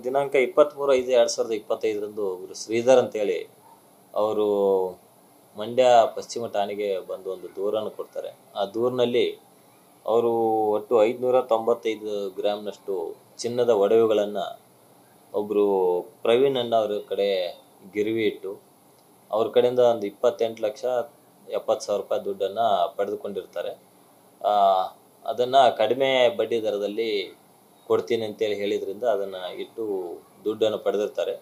ದಿನಾಂಕ 23/5/2025 ಇವರು ಶ್ರೀಧರ್ ಅಂತೇಳಿ ಅವರು ಮಂಡ್ಯ ಪಶ್ಚಿಮ ಠಾಣೆಗೆ ಬಂದು ಒಂದು ದೂರನ್ನು ಕೊಡ್ತಾರೆ. ಆ ದೂರಿನಲ್ಲಿ ಅವರು ಒಟ್ಟು 595 ಗ್ರಾಮ್ನಷ್ಟು ಚಿನ್ನದ ಒಡವೆಗಳನ್ನು ಒಬ್ಬರು ಪ್ರವೀಣ್ ಅನ್ನ ಅವ್ರ ಕಡೆ ಗಿರ್ವಿ ಇಟ್ಟು ಅವ್ರ ಕಡೆಯಿಂದ ಒಂದು 28,70,000 ದುಡ್ಡನ್ನು ಪಡೆದುಕೊಂಡಿರ್ತಾರೆ. ಅದನ್ನು ಕಡಿಮೆ ಬಡ್ಡಿ ದರದಲ್ಲಿ ಕೊಡ್ತೀನಿ ಅಂತೇಳಿ ಹೇಳಿದ್ರಿಂದ ಅದನ್ನು ಇಟ್ಟು ದುಡ್ಡನ್ನು ಪಡೆದಿರ್ತಾರೆ.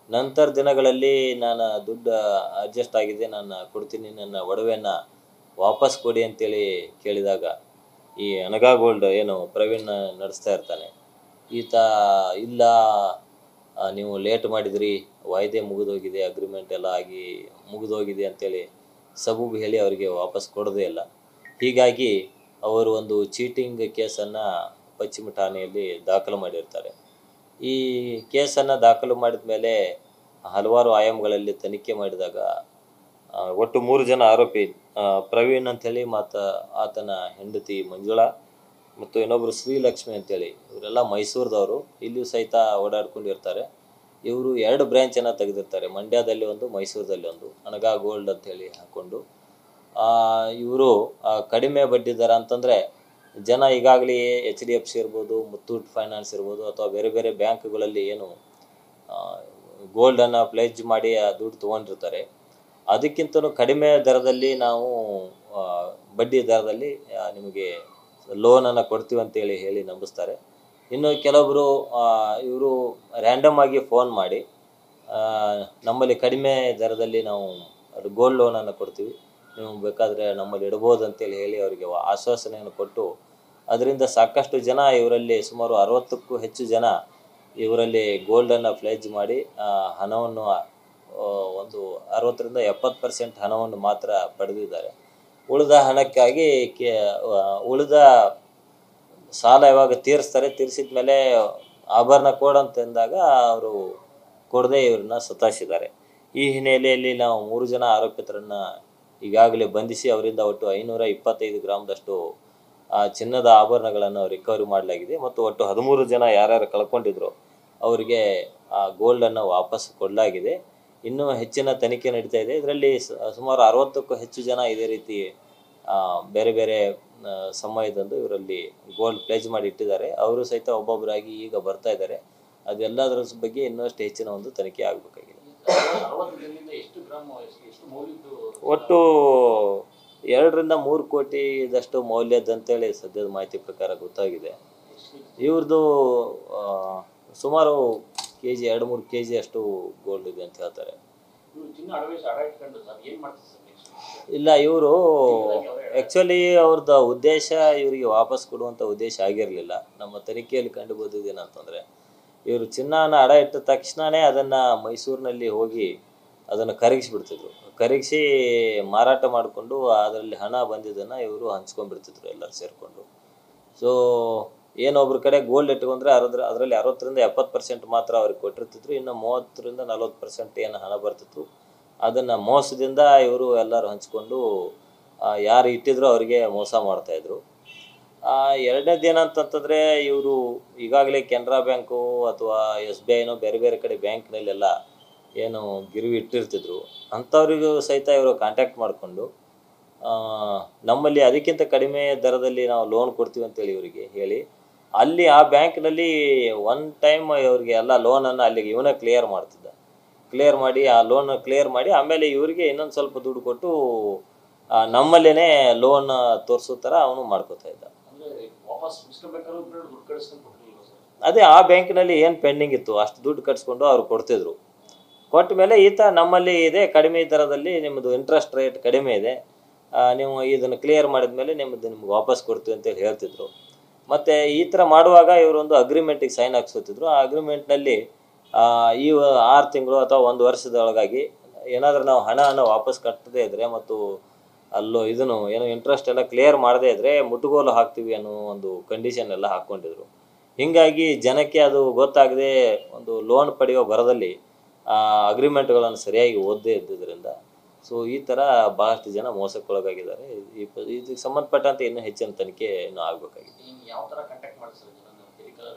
ನಂತರ ದಿನಗಳಲ್ಲಿ ನಾನು ದುಡ್ಡು ಅಡ್ಜಸ್ಟ್ ಆಗಿದೆ, ನಾನು ಕೊಡ್ತೀನಿ, ನನ್ನ ಒಡವೆಯನ್ನು ವಾಪಸ್ ಕೊಡಿ ಅಂತೇಳಿ ಕೇಳಿದಾಗ ಈ ಅನಗಾ ಗೋಲ್ಡ್ ಏನು ಪ್ರವೀಣ್ ನಡೆಸ್ತಾ ಇರ್ತಾನೆ, ಈತ ಇಲ್ಲ ನೀವು ಲೇಟ್ ಮಾಡಿದ್ರಿ, ವಾಯ್ದೆ ಮುಗಿದೋಗಿದೆ, ಅಗ್ರಿಮೆಂಟ್ ಎಲ್ಲ ಆಗಿ ಮುಗಿದೋಗಿದೆ ಅಂತೇಳಿ ಸಬೂಬು ಹೇಳಿ ಅವರಿಗೆ ವಾಪಸ್ ಕೊಡೋದೇ ಇಲ್ಲ. ಹೀಗಾಗಿ ಅವರು ಒಂದು ಚೀಟಿಂಗ್ ಕೇಸನ್ನು ಪಶ್ಚಿಮ ಠಾಣೆಯಲ್ಲಿ ದಾಖಲು ಮಾಡಿರ್ತಾರೆ. ಈ ಕೇಸನ್ನು ದಾಖಲು ಮಾಡಿದ ಮೇಲೆ ಹಲವಾರು ಆಯಾಮಗಳಲ್ಲಿ ತನಿಖೆ ಮಾಡಿದಾಗ ಒಟ್ಟು 3 ಜನ ಆರೋಪಿ, ಪ್ರವೀಣ್ ಅಂಥೇಳಿ ಮತ್ತು ಆತನ ಹೆಂಡತಿ ಮಂಜುಳಾ ಮತ್ತು ಇನ್ನೊಬ್ಬರು ಶ್ರೀಲಕ್ಷ್ಮಿ ಅಂತೇಳಿ, ಇವರೆಲ್ಲ ಮೈಸೂರದವರು, ಇಲ್ಲಿಯೂ ಸಹಿತ ಓಡಾಡ್ಕೊಂಡಿರ್ತಾರೆ. ಇವರು 2 ಬ್ರ್ಯಾಂಚನ್ನು ತೆಗೆದಿರ್ತಾರೆ, ಮಂಡ್ಯದಲ್ಲಿ ಒಂದು, ಮೈಸೂರಲ್ಲಿ ಒಂದು, ಅನಗಾ ಗೋಲ್ಡ್ ಅಂಥೇಳಿ ಹಾಕ್ಕೊಂಡು. ಇವರು ಕಡಿಮೆ ಬಡ್ಡಿ ದರ ಅಂತಂದರೆ ಜನ ಈಗಾಗಲೇ HDFC ಇರ್ಬೋದು, ಮುತ್ತೂಟ್ ಫೈನಾನ್ಸ್ ಇರ್ಬೋದು, ಅಥವಾ ಬೇರೆ ಬೇರೆ ಬ್ಯಾಂಕ್ಗಳಲ್ಲಿ ಏನು ಗೋಲ್ಡನ್ನು ಪ್ಲೇಜ್ ಮಾಡಿ ದುಡ್ಡು ತೊಗೊಂಡಿರ್ತಾರೆ, ಅದಕ್ಕಿಂತಲೂ ಕಡಿಮೆ ದರದಲ್ಲಿ ನಾವು ಬಡ್ಡಿ ದರದಲ್ಲಿ ನಿಮಗೆ ಲೋನನ್ನು ಕೊಡ್ತೀವಿ ಅಂತೇಳಿ ಹೇಳಿ ನಂಬಿಸ್ತಾರೆ. ಇನ್ನು ಕೆಲವೊಬ್ಬರು ಇವರು ರ್ಯಾಂಡಮ್ ಆಗಿ ಫೋನ್ ಮಾಡಿ ನಮ್ಮಲ್ಲಿ ಕಡಿಮೆ ದರದಲ್ಲಿ ನಾವು ಅದು ಗೋಲ್ಡ್ ಲೋನನ್ನು ಕೊಡ್ತೀವಿ, ನೀವು ಬೇಕಾದರೆ ನಮ್ಮಲ್ಲಿ ಇಡ್ಬೋದು ಅಂತೇಳಿ ಹೇಳಿ ಅವರಿಗೆ ಆಶ್ವಾಸನೆಯನ್ನು ಕೊಟ್ಟು ಅದರಿಂದ ಸಾಕಷ್ಟು ಜನ ಇವರಲ್ಲಿ ಸುಮಾರು 60ಕ್ಕೂ ಹೆಚ್ಚು ಜನ ಇವರಲ್ಲಿ ಗೋಲ್ಡನ್ನು ಪ್ಲೇಜ್ ಮಾಡಿ ಹಣವನ್ನು ಒಂದು 60-70% ಹಣವನ್ನು ಮಾತ್ರ ಪಡೆದಿದ್ದಾರೆ. ಉಳಿದ ಹಣಕ್ಕಾಗಿ ಉಳಿದ ಸಾಲ ಯಾವಾಗ ತೀರಿಸ್ತಾರೆ, ತೀರಿಸಿದ ಮೇಲೆ ಆಭರಣ ಕೊಡಂತಂದಾಗ ಅವರು ಕೊಡದೆ ಇವ್ರನ್ನ ಸತಾಯಿಸಿದ್ದಾರೆ. ಈ ಹಿನ್ನೆಲೆಯಲ್ಲಿ ನಾವು 3 ಜನ ಆರೋಪಿತರನ್ನು ಈಗಾಗಲೇ ಬಂಧಿಸಿ ಅವರಿಂದ ಒಟ್ಟು 525 ಗ್ರಾಮ್ದಷ್ಟು ಚಿನ್ನದ ಆಭರಣಗಳನ್ನು ರಿಕವರಿ ಮಾಡಲಾಗಿದೆ. ಮತ್ತು ಒಟ್ಟು 13 ಜನ ಯಾರ್ಯಾರು ಕಳ್ಕೊಂಡಿದ್ರು ಅವರಿಗೆ ಆ ಗೋಲ್ಡನ್ನು ವಾಪಸ್ ಕೊಡಲಾಗಿದೆ. ಇನ್ನೂ ಹೆಚ್ಚಿನ ತನಿಖೆ ನಡೀತಾ ಇದೆ. ಇದರಲ್ಲಿ ಸುಮಾರು 60ಕ್ಕೂ ಹೆಚ್ಚು ಜನ ಇದೇ ರೀತಿ ಬೇರೆ ಬೇರೆ ಸಮಯದಂದು ಇವರಲ್ಲಿ ಗೋಲ್ಡ್ ಪ್ಲೇಜ್ ಮಾಡಿ ಇಟ್ಟಿದ್ದಾರೆ. ಅವರು ಸಹಿತ ಒಬ್ಬೊಬ್ಬರಾಗಿ ಈಗ ಬರ್ತಾ ಇದ್ದಾರೆ. ಅದೆಲ್ಲದರ ಬಗ್ಗೆ ಇನ್ನಷ್ಟು ಹೆಚ್ಚಿನ ಒಂದು ತನಿಖೆ ಆಗಬೇಕಾಗಿದೆ. ಒಟ್ಟು 2-3 ಕೋಟಿದಷ್ಟು ಮೌಲ್ಯದಂತೇಳಿ ಸದ್ಯದ ಮಾಹಿತಿ ಪ್ರಕಾರ ಗೊತ್ತಾಗಿದೆ. ಇವ್ರದ್ದು ಸುಮಾರು KG 2-3 KG ಅಷ್ಟು ಗೋಲ್ಡ್ ಇದೆ ಅಂತ ಹೇಳ್ತಾರೆ. ಇಲ್ಲ, ಇವರು ಆ್ಯಕ್ಚುಲಿ ಅವ್ರದ್ದು ಉದ್ದೇಶ ಇವರಿಗೆ ವಾಪಸ್ ಕೊಡುವಂಥ ಉದ್ದೇಶ ಆಗಿರಲಿಲ್ಲ. ನಮ್ಮ ತನಿಖೆಯಲ್ಲಿ ಕಂಡು ಬಂದಿದ್ದೇನಂತಂದರೆ ಇವರು ಚಿನ್ನನ ಅಡ ಇಟ್ಟ ತಕ್ಷಣವೇ ಅದನ್ನು ಮೈಸೂರಿನಲ್ಲಿ ಹೋಗಿ ಅದನ್ನು ಕರಗಿಸಿಬಿಡ್ತಿದ್ರು. ಕರಗಿಸಿ ಮಾರಾಟ ಮಾಡಿಕೊಂಡು ಅದರಲ್ಲಿ ಹಣ ಬಂದಿದ್ದನ್ನು ಇವರು ಹಂಚ್ಕೊಂಡ್ಬಿಡ್ತಿದ್ರು ಎಲ್ಲರೂ ಸೇರಿಕೊಂಡು. ಸೊ ಏನೊಬ್ಬರ ಕಡೆ ಗೋಲ್ಡ್ ಇಟ್ಕೊಂಡ್ರೆ ಅದರಲ್ಲಿ 60-70% ಮಾತ್ರ ಅವ್ರಿಗೆ ಕೊಟ್ಟಿರ್ತಿದ್ರು. ಇನ್ನು 30-40% ಏನು ಹಣ ಬರ್ತಿತ್ತು ಅದನ್ನು ಮೋಸದಿಂದ ಇವರು ಎಲ್ಲರೂ ಹಂಚ್ಕೊಂಡು ಯಾರು ಇಟ್ಟಿದ್ರು ಅವರಿಗೆ ಮೋಸ ಮಾಡ್ತಾಯಿದ್ರು. ಎರಡನೇದು ಏನಂತಂತಂದರೆ ಇವರು ಈಗಾಗಲೇ ಕೆನರಾ ಬ್ಯಾಂಕು ಅಥವಾ SBIನೋ ಬೇರೆ ಬೇರೆ ಕಡೆ ಬ್ಯಾಂಕ್ನಲ್ಲೆಲ್ಲ ಏನು ಗಿರ್ವಿ ಇಟ್ಟಿರ್ತಿದ್ರು, ಅಂಥವ್ರಿಗೂ ಸಹಿತ ಇವರು ಕಾಂಟ್ಯಾಕ್ಟ್ ಮಾಡಿಕೊಂಡು ನಮ್ಮಲ್ಲಿ ಅದಕ್ಕಿಂತ ಕಡಿಮೆ ದರದಲ್ಲಿ ನಾವು ಲೋನ್ ಕೊಡ್ತೀವಿ ಅಂತೇಳಿ ಇವರಿಗೆ ಹೇಳಿ ಅಲ್ಲಿ ಆ ಬ್ಯಾಂಕ್ನಲ್ಲಿ ಒನ್ ಟೈಮ್ ಇವರಿಗೆ ಎಲ್ಲ ಲೋನನ್ನು ಅಲ್ಲಿಗೆ ಇವನೇ ಕ್ಲಿಯರ್ ಮಾಡ್ತಿದ್ದ. ಕ್ಲಿಯರ್ ಮಾಡಿ ಆ ಲೋನ್ ಕ್ಲಿಯರ್ ಮಾಡಿ ಆಮೇಲೆ ಇವರಿಗೆ ಇನ್ನೊಂದು ಸ್ವಲ್ಪ ದುಡ್ಡು ಕೊಟ್ಟು ನಮ್ಮಲ್ಲೇ ಲೋನ್ ತೋರಿಸೋ ಥರ ಅವನು ಮಾಡ್ಕೋತಾ ಇದ್ದ. ಅದೇ ಆ ಬ್ಯಾಂಕಿನಲ್ಲಿ ಏನು ಪೆಂಡಿಂಗ್ ಇತ್ತು ಅಷ್ಟು ದುಡ್ಡು ಕಟ್ಸ್ಕೊಂಡು ಅವ್ರು ಕೊಡ್ತಿದ್ರು. ಕೊಟ್ಟ ಮೇಲೆ ಈತ ನಮ್ಮಲ್ಲಿ ಇದೆ ಕಡಿಮೆ ದರದಲ್ಲಿ ನಿಮ್ಮದು ಇಂಟ್ರೆಸ್ಟ್ ರೇಟ್ ಕಡಿಮೆ ಇದೆ, ನೀವು ಇದನ್ನು ಕ್ಲಿಯರ್ ಮಾಡಿದ ಮೇಲೆ ನಿಮ್ಗೆ ವಾಪಸ್ ಕೊಡ್ತೀವಿ ಅಂತೇಳಿ ಹೇಳ್ತಿದ್ರು. ಮತ್ತು ಈ ಥರ ಮಾಡುವಾಗ ಇವರೊಂದು ಅಗ್ರಿಮೆಂಟಿಗೆ ಸೈನ್ ಹಾಕ್ಸೋತಿದ್ರು. ಆ ಅಗ್ರಿಮೆಂಟ್ನಲ್ಲಿ ಈ 6 ತಿಂಗಳು ಅಥವಾ 1 ವರ್ಷದೊಳಗಾಗಿ ಏನಾದರೂ ನಾವು ಹಣವನ್ನು ವಾಪಸ್ ಕಟ್ಟದೇ ಇದ್ದರೆ ಮತ್ತು ಇದನ್ನು ಏನು ಇಂಟ್ರೆಸ್ಟ್ ಎಲ್ಲ ಕ್ಲಿಯರ್ ಮಾಡದೇ ಇದ್ದರೆ ಮುಟ್ಟುಗೋಲು ಹಾಕ್ತೀವಿ ಅನ್ನೋ ಒಂದು ಕಂಡೀಷನ್ ಎಲ್ಲ ಹಾಕ್ಕೊಂಡಿದ್ರು. ಹೀಗಾಗಿ ಜನಕ್ಕೆ ಅದು ಗೊತ್ತಾಗದೆ ಒಂದು ಲೋನ್ ಪಡೆಯೋ ಭರದಲ್ಲಿ ಅಗ್ರಿಮೆಂಟ್ಗಳನ್ನು ಸರಿಯಾಗಿ ಓದದೇ ಇದ್ದಿದ್ದರಿಂದ ಸೊ ಈ ಥರ ಭಾಳಷ್ಟು ಜನ ಮೋಸಕ್ಕೊಳಗಾಗಿದ್ದಾರೆ. ಇದಕ್ಕೆ ಸಂಬಂಧಪಟ್ಟಂತೆ ಇನ್ನೂ ಹೆಚ್ಚಿನ ತನಿಖೆ ಇನ್ನೂ ಆಗಬೇಕಾಗಿದೆ.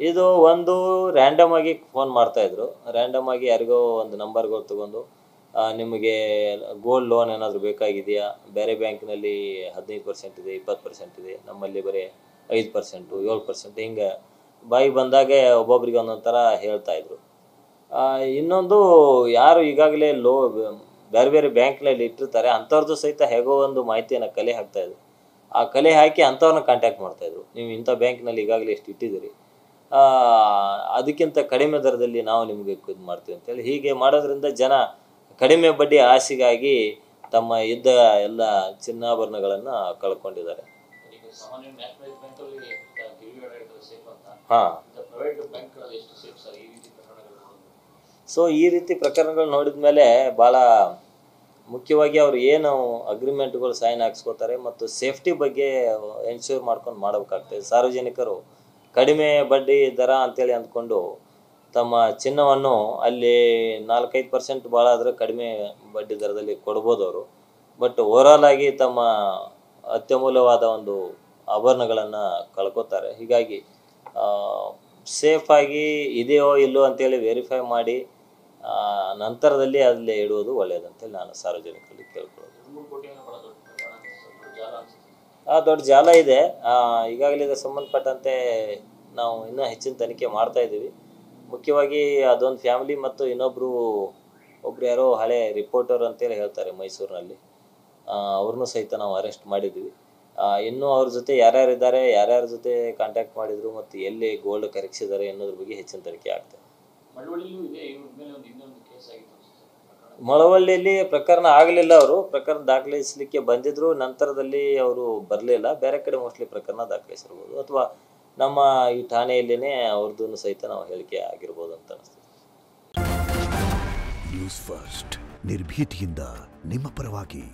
ಇದು ಒಂದು ರ್ಯಾಂಡಮ್ ಆಗಿ ಫೋನ್ ಮಾಡ್ತಾಯಿದ್ರು. ರ್ಯಾಂಡಮ್ ಆಗಿ ಯಾರಿಗೋ ಒಂದು ನಂಬರ್ಗಳು ತೊಗೊಂಡು ನಿಮಗೆ ಗೋಲ್ಡ್ ಲೋನ್ ಏನಾದರೂ ಬೇಕಾಗಿದೆಯಾ, ಬೇರೆ ಬ್ಯಾಂಕ್ನಲ್ಲಿ 15% ಇದೆ, 20% ಇದೆ, ನಮ್ಮಲ್ಲಿ ಬರೀ 5%, 7%, ಹಿಂಗೆ ಬಾಯಿ ಬಂದಾಗೆ ಒಬ್ಬೊಬ್ರಿಗೆ ಒಂದೊಂದು ಥರ ಹೇಳ್ತಾಯಿದ್ರು. ಇನ್ನೊಂದು, ಯಾರು ಈಗಾಗಲೇ ಬೇರೆ ಬೇರೆ ಬ್ಯಾಂಕ್ನಲ್ಲಿ ಇಟ್ಟಿರ್ತಾರೆ ಅಂಥವ್ರದ್ದು ಸಹಿತ ಹೇಗೋ ಒಂದು ಮಾಹಿತಿಯನ್ನು ಕಲೆ ಹಾಕ್ತಾಯಿದ್ರು. ಆ ಕಲೆ ಹಾಕಿ ಅಂಥವ್ರನ್ನ ಕಾಂಟ್ಯಾಕ್ಟ್ ಮಾಡ್ತಾಯಿದ್ರು. ನೀವು ಇಂಥ ಬ್ಯಾಂಕ್ನಲ್ಲಿ ಈಗಾಗಲೇ ಎಷ್ಟು ಇಟ್ಟಿದ್ದೀರಿ, ಅದಕ್ಕಿಂತ ಕಡಿಮೆ ದರದಲ್ಲಿ ನಾವು ನಿಮಗೆ ಇದು ಮಾಡ್ತೀವಿ ಅಂತೇಳಿ ಹೀಗೆ ಮಾಡೋದ್ರಿಂದ ಜನ ಕಡಿಮೆ ಬಡ್ಡಿ ಆಸೆಗಾಗಿ ತಮ್ಮ ಇದ್ದ ಎಲ್ಲ ಚಿನ್ನಾಭರಣಗಳನ್ನು ಕಳ್ಕೊಂಡಿದ್ದಾರೆ. ಹಾಂ. ಸೊ ಈ ರೀತಿ ಪ್ರಕರಣಗಳು ನೋಡಿದ ಮೇಲೆ ಭಾಳ ಮುಖ್ಯವಾಗಿ ಅವರು ಏನು ಅಗ್ರಿಮೆಂಟ್ಗಳು ಸೈನ್ ಹಾಕ್ಸ್ಕೋತಾರೆ ಮತ್ತು ಸೇಫ್ಟಿ ಬಗ್ಗೆ ಎನ್ಶ್ಯೂರ್ ಮಾಡ್ಕೊಂಡು ಮಾಡಬೇಕಾಗ್ತದೆ. ಸಾರ್ವಜನಿಕರು ಕಡಿಮೆ ಬಡ್ಡಿ ದರ ಅಂತೇಳಿ ಅಂದ್ಕೊಂಡು ತಮ್ಮ ಚಿನ್ನವನ್ನು ಅಲ್ಲಿ 4-5% ಭಾಳ ಆದರೆ ಕಡಿಮೆ ಬಡ್ಡಿ ದರದಲ್ಲಿ ಕೊಡ್ಬೋದು ಅವರು. ಬಟ್ ಓವರಾಲ್ ಆಗಿ ತಮ್ಮ ಅತ್ಯಮೂಲ್ಯವಾದ ಒಂದು ಆಭರಣಗಳನ್ನು ಕಳ್ಕೊತಾರೆ. ಹೀಗಾಗಿ ಸೇಫಾಗಿ ಇದೆಯೋ ಇಲ್ಲೋ ಅಂತೇಳಿ ವೆರಿಫೈ ಮಾಡಿ ನಂತರದಲ್ಲಿ ಅಲ್ಲಿ ಇಡುವುದು ಒಳ್ಳೆಯದಂತೇಳಿ ನಾನು ಸಾರ್ವಜನಿಕರಲ್ಲಿ ಕೇಳ್ಕೊಳ್ಳೋದು. ದೊಡ್ಡ ಜಾಲ ಇದೆ. ಈಗಾಗಲೇ ಇದಕ್ಕೆ ಸಂಬಂಧಪಟ್ಟಂತೆ ನಾವು ಇನ್ನೂ ಹೆಚ್ಚಿನ ತನಿಖೆ ಮಾಡ್ತಾ ಇದ್ದೀವಿ. ಮುಖ್ಯವಾಗಿ ಅದೊಂದು ಫ್ಯಾಮಿಲಿ ಮತ್ತು ಒಬ್ಬರು ಯಾರೋ ಹಳೆ ರಿಪೋರ್ಟರ್ ಅಂತೇಳಿ ಹೇಳ್ತಾರೆ ಮೈಸೂರಿನಲ್ಲಿ, ಅವ್ರನ್ನೂ ಸಹಿತ ನಾವು ಅರೆಸ್ಟ್ ಮಾಡಿದ್ದೀವಿ. ಇನ್ನೂ ಅವ್ರ ಜೊತೆ ಯಾರ್ಯಾರಿದ್ದಾರೆ, ಯಾರ್ಯಾರ ಜೊತೆ ಕಾಂಟ್ಯಾಕ್ಟ್ ಮಾಡಿದರು ಮತ್ತು ಎಲ್ಲಿ ಗೋಲ್ಡ್ ಕರಗಿಸಿದ್ದಾರೆ ಅನ್ನೋದ್ರ ಬಗ್ಗೆ ಹೆಚ್ಚಿನ ತನಿಖೆ ಆಗ್ತದೆ. ಮಳವಳ್ಳಿಯಲ್ಲಿ ಪ್ರಕರಣ ಆಗಲಿಲ್ಲ. ಅವರು ಪ್ರಕರಣ ದಾಖಲಿಸಲಿಕ್ಕೆ ಬಂದಿದ್ರು, ನಂತರದಲ್ಲಿ ಅವರು ಬರಲಿಲ್ಲ. ಬೇರೆ ಕಡೆ ಮೋಸ್ಟ್ಲಿ ಪ್ರಕರಣ ದಾಖಲಿಸಿರ್ಬೋದು ಅಥವಾ ನಮ್ಮ ಈ ಠಾಣೆಯಲ್ಲೇ ಅವ್ರದ್ದು ಸಹಿತ ನಾವು ಹೇಳಿಕೆ ಆಗಿರ್ಬೋದು ಅಂತ ಅನಿಸ್ತದೆ. ನ್ಯೂಸ್ ಫಸ್ಟ್, ನಿರ್ಭೀತಿಯಿಂದ ನಿಮ್ಮ ಪರವಾಗಿ.